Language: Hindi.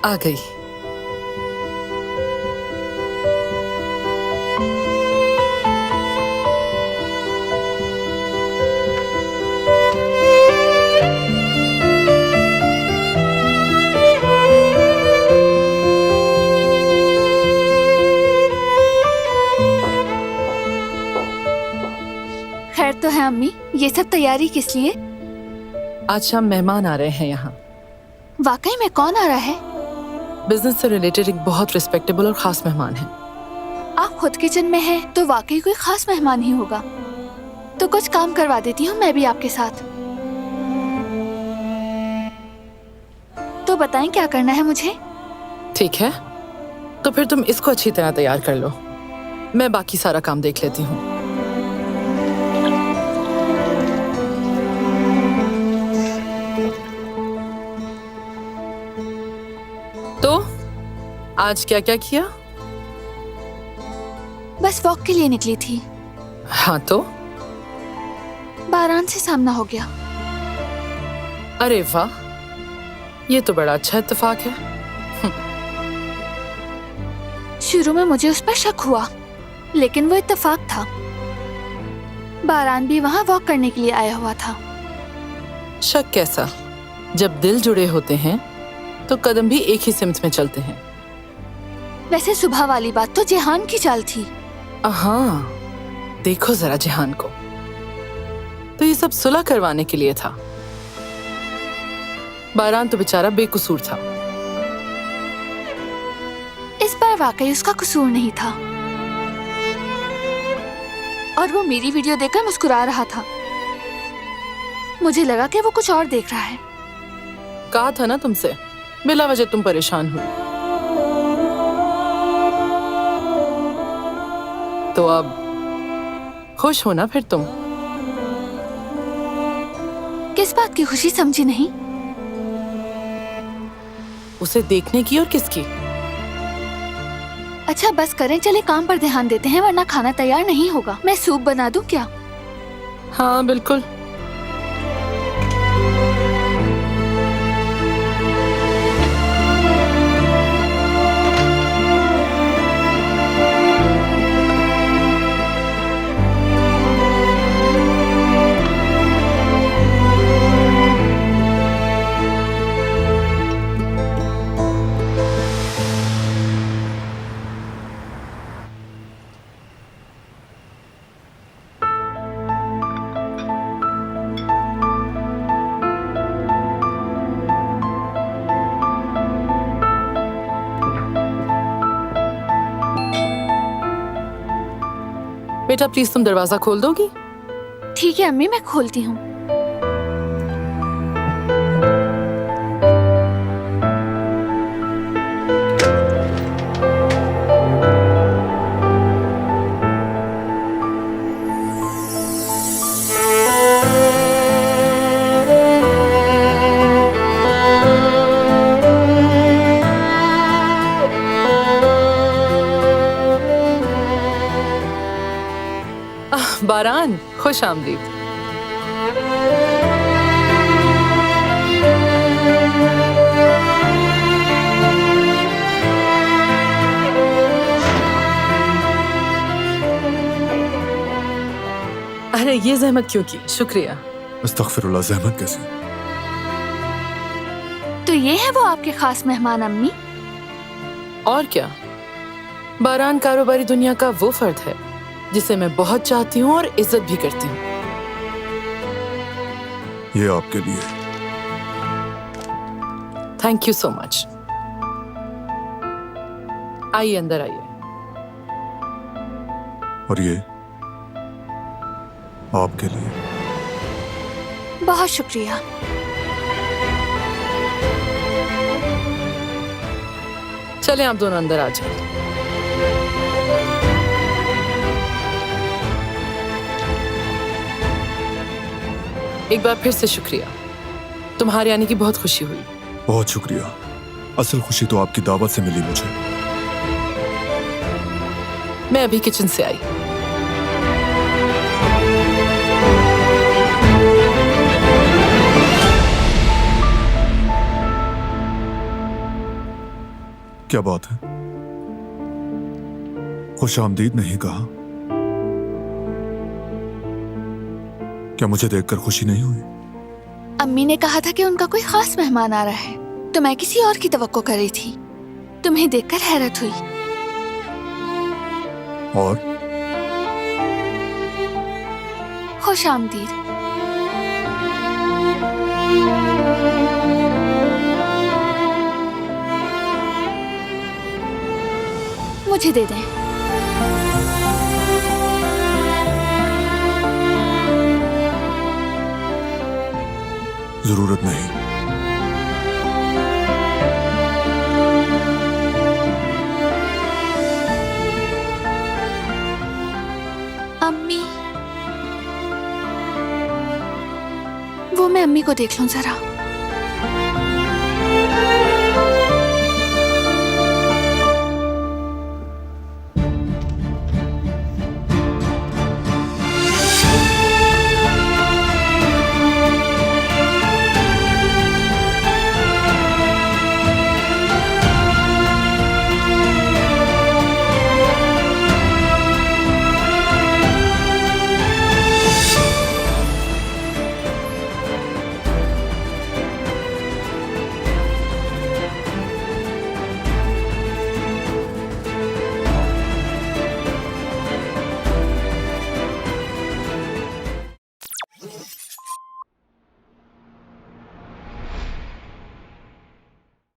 आ गई। खैर तो है अम्मी, ये सब तैयारी किस लिए? आज शाम मेहमान आ रहे हैं यहाँ। वाकई में कौन आ रहा है? बिजनेस से रिलेटेड एक बहुत रिस्पेक्टेबल और खास मेहमान है। आप खुद किचन में हैं तो वाकई कोई खास मेहमान ही होगा। तो कुछ काम करवा देती हूँ मैं भी आपके साथ। तो बताएं क्या करना है मुझे? ठीक है, तो फिर तुम इसको अच्छी तरह तैयार कर लो, मैं बाकी सारा काम देख लेती हूँ। तो आज क्या क्या किया? बस वॉक के लिए निकली थी। हाँ तो? बारान से सामना हो गया। अरे वाह, ये तो बड़ा अच्छा इत्तेफाक है। शुरू में मुझे उस पर शक हुआ, लेकिन वो इत्तेफाक था। बारान भी वहाँ वॉक करने के लिए आया हुआ था। शक कैसा? जब दिल जुड़े होते हैं तो कदम भी एक ही सिमत में चलते हैं। वैसे सुबह वाली बात तो जेहान की चाल थी। हाँ, देखो जरा जेहान को, तो ये सब सुलह करवाने के लिए था। बारान तो बेचारा बेकसूर था। इस बार वाकई उसका कसूर नहीं था, और वो मेरी वीडियो देखकर मुस्कुरा रहा था। मुझे लगा कि वो कुछ और देख रहा है। कहा था ना तुमसे, बिला वजह तुम परेशान हुई। तो अब खुश हो ना फिर तुम? किस बात की खुशी समझी नहीं? उसे देखने की और किसकी? अच्छा बस करें, चले काम पर ध्यान देते हैं, वरना खाना तैयार नहीं होगा। मैं सूप बना दूं क्या? हाँ बिल्कुल। बेटा प्लीज तुम दरवाजा खोल दोगी? ठीक है अम्मी, मैं खोलती हूँ। बारान, खुश आमदीद। अरे ये जहमत क्यों की? शुक्रिया। अस्तगफिरुल्लाह, ज़हमत कैसी? तो ये है वो आपके खास मेहमान अम्मी? और क्या, बारान कारोबारी दुनिया का वो फर्द है जिसे मैं बहुत चाहती हूँ और इज्जत भी करती हूँ। ये आपके लिए। Thank you so much. आइए अंदर आइए। और ये आपके लिए। बहुत शुक्रिया। चलें आप दोनों अंदर आ जाए। एक बार फिर से शुक्रिया, तुम्हारे आने की बहुत खुशी हुई। बहुत शुक्रिया। असल खुशी तो आपकी दावत से मिली मुझे। मैं अभी किचन से आई। क्या बात है? खुश आमदीद नहीं कहा? क्या मुझे देखकर खुशी नहीं हुई? अम्मी ने कहा था कि उनका कोई खास मेहमान आ रहा है, तो मैं किसी और की तवक्को कर रही थी। तुम्हें देखकर हैरत हुई। और खुश आमदीद। मुझे दे दें। जरूरत नहीं। अम्मी, वो मैं अम्मी को देख लूं जरा।